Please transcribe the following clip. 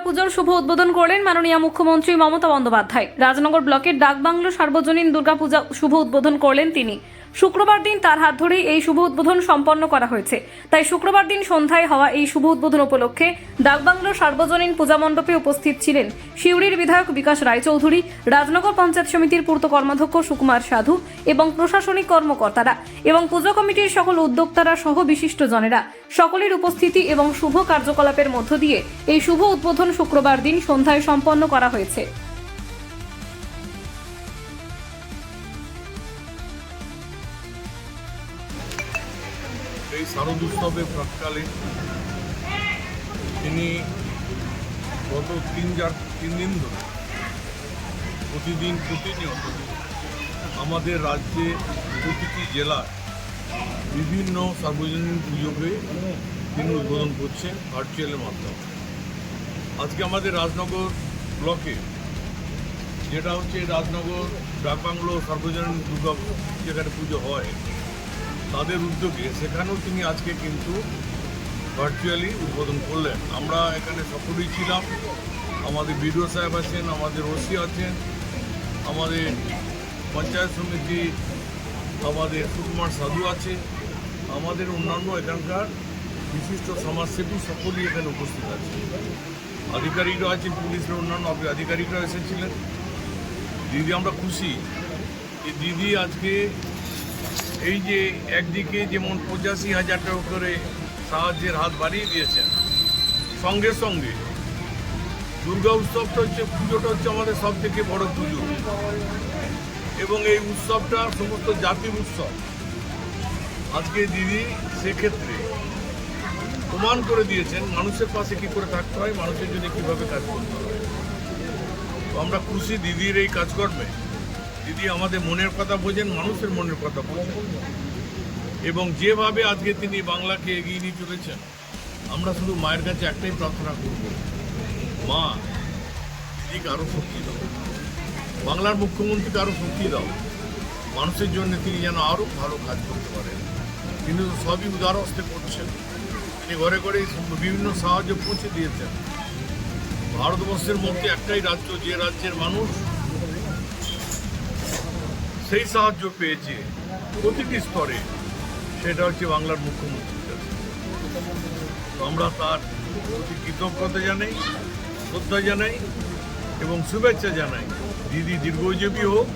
দুর্গাপুজোর শুভ উদ্বোধন করলেন মাননীয় মুখ্যমন্ত্রী মমতা বন্দ্যোপাধ্যায়। রাজনগর ব্লকের ডাকবাংলো সার্বজনীন দুর্গাপূজা শুভ উদ্বোধন করলেন তিনি। শুক্রবার দিন তার হাত ধরেই এই শুভ উদ্বোধন সম্পন্ন করা হয়েছে। তাই শুক্রবার দিন সন্ধ্যায় হওয়া এই শুভ উদ্বোধন উপলক্ষে ডাকবাংলো সার্বজনীন পূজা মণ্ডপে উপস্থিত ছিলেন সিউড়ির বিধায়ক বিকাশ রায়চৌধুরী, রাজনগর পঞ্চায়েত সমিতির পূর্ত কর্মাধ্যক্ষ সুকুমার সাধু এবং প্রশাসনিক কর্মকর্তারা এবং পুজো কমিটির সকল উদ্যোক্তারা সহ বিশিষ্টজনেরা। সকলের উপস্থিতি এবং শুভ কার্যকলাপের মধ্য দিয়ে এই শুভ উদ্বোধন শুক্রবার দিন সন্ধ্যায় সম্পন্ন করা হয়েছে। এই শারদোৎসবের প্রাক্কালে তিনি গত তিন দিন ধরে প্রতিনিয়ত আমাদের রাজ্যে প্রতিটি জেলায় বিভিন্ন সার্বজনীন পুজোকে তিনি উদ্বোধন করছেন ভার্চুয়ালের মাধ্যমে। আজকে আমাদের রাজনগর ব্লকে, যেটা হচ্ছে রাজনগর ডাকবাংলো সার্বজনীন দুর্গা যেখানে পুজো হয় তাদের উদ্যোগে, সেখানেও তিনি আজকে কিন্তু ভার্চুয়ালি উদ্বোধন করলেন। আমরা এখানে সকলেই ছিলাম, আমাদের বিডিও সাহেব আছেন, আমাদের ওসি আছেন, আমাদের পঞ্চায়েত সমিতি, আমাদের সুকুমার সাধু আছে, আমাদের অন্যান্য এখানকার বিশিষ্ট সমাজসেবী সকলেই এখানে উপস্থিত আছে। আধিকারিকরা আছেন, পুলিশের অন্যান্য আধিকারিকরা এসেছিলেন। দিদি, আমরা খুশি যে দিদি আজকে এই যে একদিকে যেমন 85,000 টাকা করে সাহায্যের হাত বাড়িয়ে দিয়েছেন, সঙ্গে সঙ্গে দুর্গা উৎসবটা হচ্ছে, পুজোটা হচ্ছে আমাদের সব থেকে বড় পুজো এবং এই উৎসবটা সমস্ত জাতির উৎসব। আজকে দিদি সেক্ষেত্রে প্রমাণ করে দিয়েছেন মানুষের পাশে কী করে থাকতে হয়, মানুষের জন্য কীভাবে কাজ করতে হয়। তো আমরা খুশি দিদির এই কাজকর্মে। দিদি আমাদের মনের কথা বোঝেন, মানুষের মনের কথা বোঝেন এবং যেভাবে আজকে তিনি বাংলাকে এগিয়ে নিয়ে চলেছেন, আমরা শুধু মায়ের কাছে একটাই প্রার্থনা করব, মা দিদিকে আরও শক্তি দাও, বাংলার মুখ্যমন্ত্রীকে আরও শক্তি দাও, মানুষের জন্য তিনি যেন আরও ভালো কাজ করতে পারেন। তিনি তো সবই উদার হস্তে করছেন, তিনি ঘরে ঘরে বিভিন্ন সাহায্য পৌঁছে দিয়েছেন। ভারতবর্ষের মধ্যে একটাই রাজ্য, যে রাজ্যের মানুষ সেই সাহায্য পেয়েছে প্রতিটি স্তরে, সেটা হচ্ছে বাংলার মুখ্যমন্ত্রীর কাছে। তো আমরা তার প্রতি কৃতজ্ঞতা জানাই, শ্রদ্ধা জানাই এবং শুভেচ্ছা জানাই। দিদি দীর্ঘজীবী হোক,